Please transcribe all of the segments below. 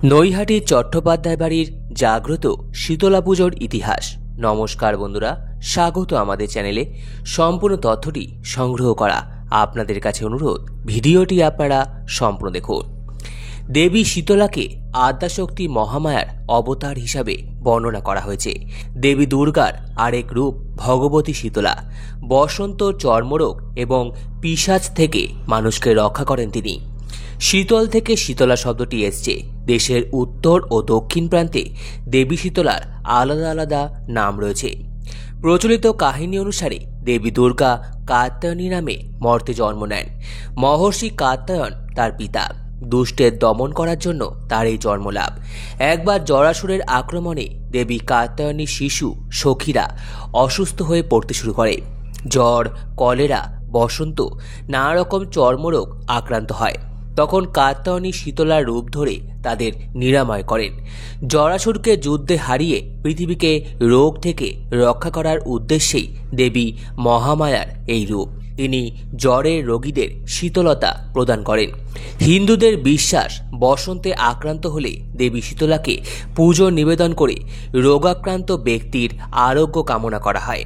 নৈহাটির চট্টোপাধ্যায় বাড়ির জাগ্রত শীতলা পুজোর ইতিহাস। নমস্কার বন্ধুরা, স্বাগত আমাদের চ্যানেলে। সম্পূর্ণ তথ্যটি সংগ্রহ করা আপনাদের কাছে অনুরোধ, ভিডিওটি আপনারা সম্পূর্ণ দেখুন। দেবী শীতলাকে আদ্যাশক্তি মহামায়ার অবতার হিসাবে বর্ণনা করা হয়েছে। দেবী দুর্গার আরেক রূপ ভগবতী শীতলা। বসন্ত, চর্মরোগ এবং পিশাচ থেকে মানুষকে রক্ষা করেন তিনি। শীতল থেকে শীতলা শব্দটি এসছে। দেশের উত্তর ও দক্ষিণ প্রান্তে দেবী শীতলার আলাদা আলাদা নাম রয়েছে। প্রচলিত কাহিনী অনুসারে দেবী দুর্গা কাত্যায়নী নামে মর্তে জন্ম নেন। মহর্ষি কাত্যায়ন তার পিতা। দুষ্টের দমন করার জন্য তার এই জন্মলাভ। একবার জরাসুরের আক্রমণে দেবী কাত্যায়নী শিশু সখীরা অসুস্থ হয়ে পড়তে শুরু করে। জ্বর, কলেরা, বসন্ত, নানা রকম চর্মরোগ আক্রান্ত হয়। তখন কাত্যায়নী শীতলার রূপ ধরে তাদের নিরাময় করেন। জরাসুরকে যুদ্ধে হারিয়ে পৃথিবীকে রোগ থেকে রক্ষা করার উদ্দেশ্যেই দেবী মহামায়ার এই রূপ। তিনি জ্বরের রোগীদের শীতলতা প্রদান করেন। হিন্দুদের বিশ্বাস, বসন্তে আক্রান্ত হলে দেবী শীতলাকে পুজো নিবেদন করে রোগাক্রান্ত ব্যক্তির আরোগ্য কামনা করা হয়।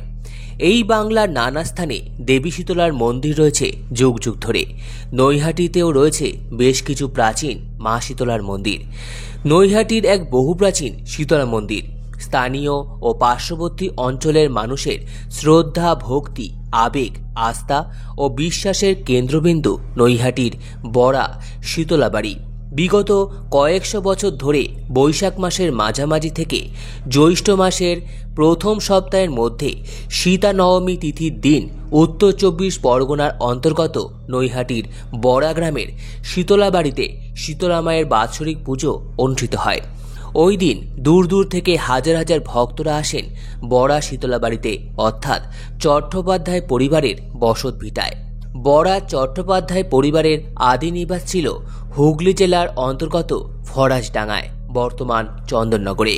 এই বাংলার নানা স্থানে দেবী শীতলার মন্দির রয়েছে যুগ যুগ ধরে। নৈহাটিতেও রয়েছে বেশ কিছু প্রাচীন মা শীতলার মন্দির। নৈহাটির এক বহু প্রাচীন শীতলা মন্দির স্থানীয় ও পার্শ্ববর্তী অঞ্চলের মানুষের শ্রদ্ধা, ভক্তি, আবেগ, আস্থা ও বিশ্বাসের কেন্দ্রবিন্দু নৈহাটির বড়া শীতলা বাড়ি। বিগত কয়েকশো বছর ধরে বৈশাখ মাসের মাঝামাঝি থেকে জ্যৈষ্ঠ মাসের প্রথম সপ্তাহের মধ্যে সীতা নবমী তিথির দিন উত্তর ২৪ পরগনার অন্তর্গত নৈহাটির বড়া গ্রামের শীতলা বাড়িতে শীতলা মায়ের বাৎসরিক পুজো অনুষ্ঠিত হয়। ওই দিন দূর দূর থেকে হাজার হাজার ভক্তরা আসেন বড়া শীতলা বাড়িতে, অর্থাৎ চট্টোপাধ্যায় পরিবারের বসত ভিটায়। বড়া চট্টোপাধ্যায় পরিবারের আদি নিবাস ছিল হুগলি জেলার অন্তর্গত ফরাসডাঙ্গায়, বর্তমান চন্দননগরে।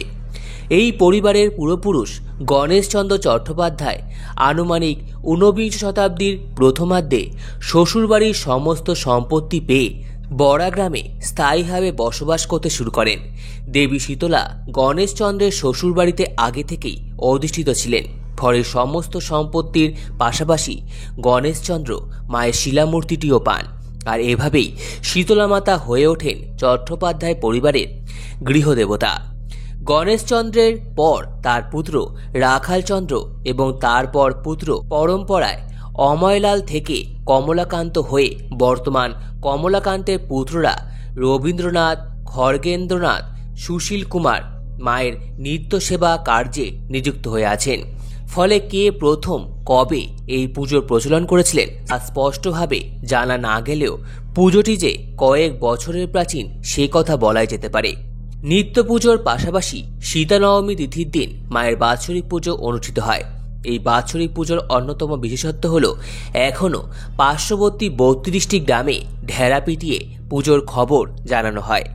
এই পরিবারের পূর্বপুরুষ গণেশচন্দ্র চট্টোপাধ্যায় আনুমানিক ১৯ শতাব্দীর প্রথমার্ধে শ্বশুরবাড়ির সমস্ত সম্পত্তি পেয়ে বড়া গ্রামে স্থায়ীভাবে বসবাস করতে শুরু করেন। দেবী শীতলা গণেশচন্দ্রের শ্বশুরবাড়িতে আগে থেকেই অধিষ্ঠিত ছিলেন। ফলে সমস্ত সম্পত্তির পাশাপাশি গণেশচন্দ্র মায়ের শিলামূর্তিটিও পান। আর এভাবেই শীতলা মাতা হয়ে ওঠেন চট্টোপাধ্যায় পরিবারের গৃহদেবতা। গণেশচন্দ্রের পর তার পুত্র রাখালচন্দ্র এবং তারপর পুত্র পরম্পরায় অময়লাল থেকে কমলাকান্ত হয়ে বর্তমান কমলাকান্তের পুত্ররা রবীন্দ্রনাথ, খড়গেন্দ্রনাথ, সুশীল কুমার মায়ের নিত্য সেবা কার্যে নিযুক্ত হয়ে আছেন। ফলে কে প্রথম কবে এই পুজোর প্রচলন করেছিলেন তা স্পষ্টভাবে জানা না গেলেও পুজোটি যে কয়েক বছরের প্রাচীন সে কথা বলাই যেতে পারে। নিত্য পুজোর পাশাপাশি সীতা নবমী তিথির দিন মায়ের বাৎসরিক পুজো অনুষ্ঠিত হয়। এই বাৎসরিক পুজোর অন্যতম বিশেষত্ব হল এখনও পার্শ্ববর্তী ৩২টি গ্রামে ঢেরা পিটিয়ে পুজোর খবর জানানো হয়।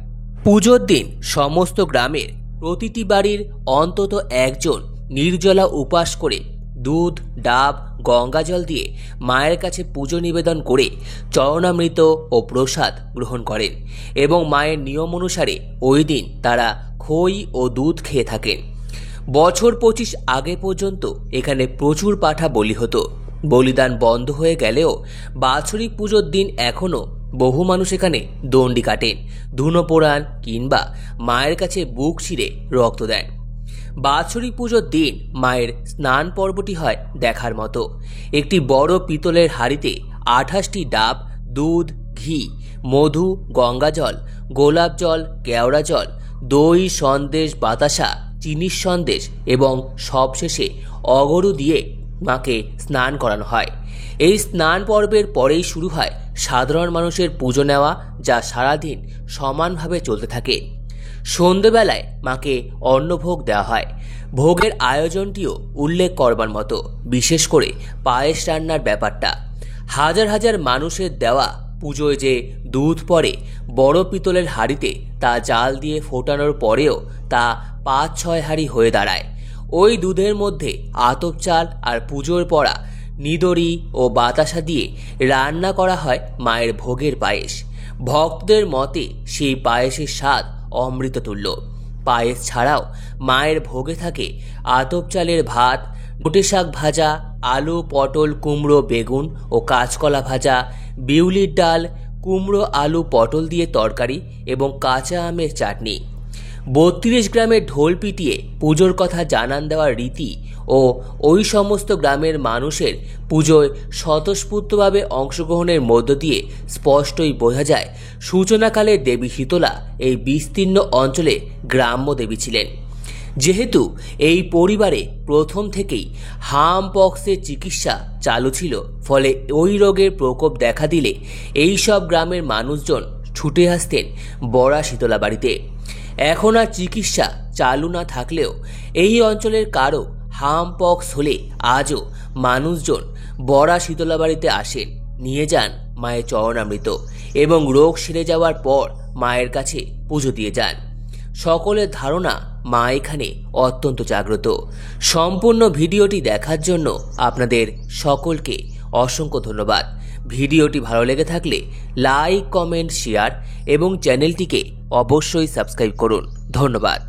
পুজোর দিন সমস্ত গ্রামের প্রতিটি বাড়ির অন্তত একজন নির্জলা উপাস করে দুধ, ডাব, গঙ্গাজল দিয়ে মায়ের কাছে পুজো নিবেদন করে চরণামৃত ও প্রসাদ গ্রহণ করেন এবং মায়ের নিয়ম অনুসারে ওই দিন তারা খই ও দুধ খেয়ে থাকেন। বছর ২৫ আগে পর্যন্ত এখানে প্রচুর পাঠা বলি হতো। বলিদান বন্ধ হয়ে গেলেও বাৎসরিক পুজোর দিন এখনও বহু মানুষ এখানে দণ্ডি কাটেন, ধুনো পোড়ান কিংবা মায়ের কাছে বুক চিরে রক্ত দেন। বাৎসরিক পুজোর দিন মায়ের স্নান পর্বটি হয় দেখার মতো। একটি বড় পিতলের হাঁড়িতে ২৮টি ডাব, দুধ, ঘি, মধু, গঙ্গাজল, গোলাপ জল, কেওড়া জল, দই, সন্দেশ, বাতাসা, চিনির সন্দেশ এবং সবশেষে অগরু দিয়ে মাকে স্নান করানো হয়। এই স্নান পর্বের পরেই শুরু হয় সাধারণ মানুষের পুজো নেওয়া, যা সারাদিন সমানভাবে চলতে থাকে। সন্ধেবেলায় মাকে অন্নভোগ দেওয়া হয়। ভোগের আয়োজনটিও উল্লেখ করবার মতো, বিশেষ করে পায়েস রান্নার ব্যাপারটা। হাজার হাজার মানুষের দেওয়া পুজোয় যে দুধ পড়ে বড় পিতলের হাঁড়িতে, তা জাল দিয়ে ফোটানোর পরেও তা ৫-৬ হাঁড়ি হয়ে দাঁড়ায়। ওই দুধের মধ্যে আতপ চাল আর পুজোর পড়া নিদড়ি ও বাতাসা দিয়ে রান্না করা হয় মায়ের ভোগের পায়েস। ভক্তদের মতে সেই পায়েসের স্বাদ অমৃততুল্য। পায়েস ছাড়াও মায়ের ভোগে থাকে আতপ চালের ভাত, নোটে শাক ভাজা, আলু পটল কুমড়ো বেগুন ও কাঁচকলা ভাজা, বিউলির ডাল, কুমড়ো আলু পটল দিয়ে তরকারি এবং কাঁচা আমের চাটনি। 32 গ্রামের ঢোল পিটিয়ে পুজোর কথা জানান দেওয়ার রীতি ও ওই সমস্ত গ্রামের মানুষের পুজোয় স্বতঃস্ফূর্তভাবে অংশগ্রহণের মধ্য দিয়ে স্পষ্টই বোঝা যায় সূচনাকালের দেবী শীতলা এই বিস্তীর্ণ অঞ্চলে গ্রাম্য দেবী ছিলেন। যেহেতু এই পরিবারে প্রথম থেকেই হাম পক্সের চিকিৎসা চালু ছিল, ফলে ওই রোগের প্রকোপ দেখা দিলে এই সব গ্রামের মানুষজন ছুটে আসতেন বড়া শীতলা বাড়িতে। এখন আর চিকিৎসা চালু না থাকলেও এই অঞ্চলের কারো হাম পক্স হলে আজও মানুষজন বড়া শীতলা বাড়িতে আসেন, নিয়ে যান মায়ের চরণামৃত এবং রোগ সেরে যাওয়ার পর মায়ের কাছে পুজো দিয়ে যান। সকলের ধারণা মা এখানে অত্যন্ত জাগ্রত। সম্পূর্ণ ভিডিওটি দেখার জন্য আপনাদের সকলকে অসংখ্য ধন্যবাদ। ভিডিওটি ভালো লেগে থাকলে লাইক, কমেন্ট, শেয়ার এবং চ্যানেলটিকে অবশ্যই সাবস্ক্রাইব করুন। ধন্যবাদ।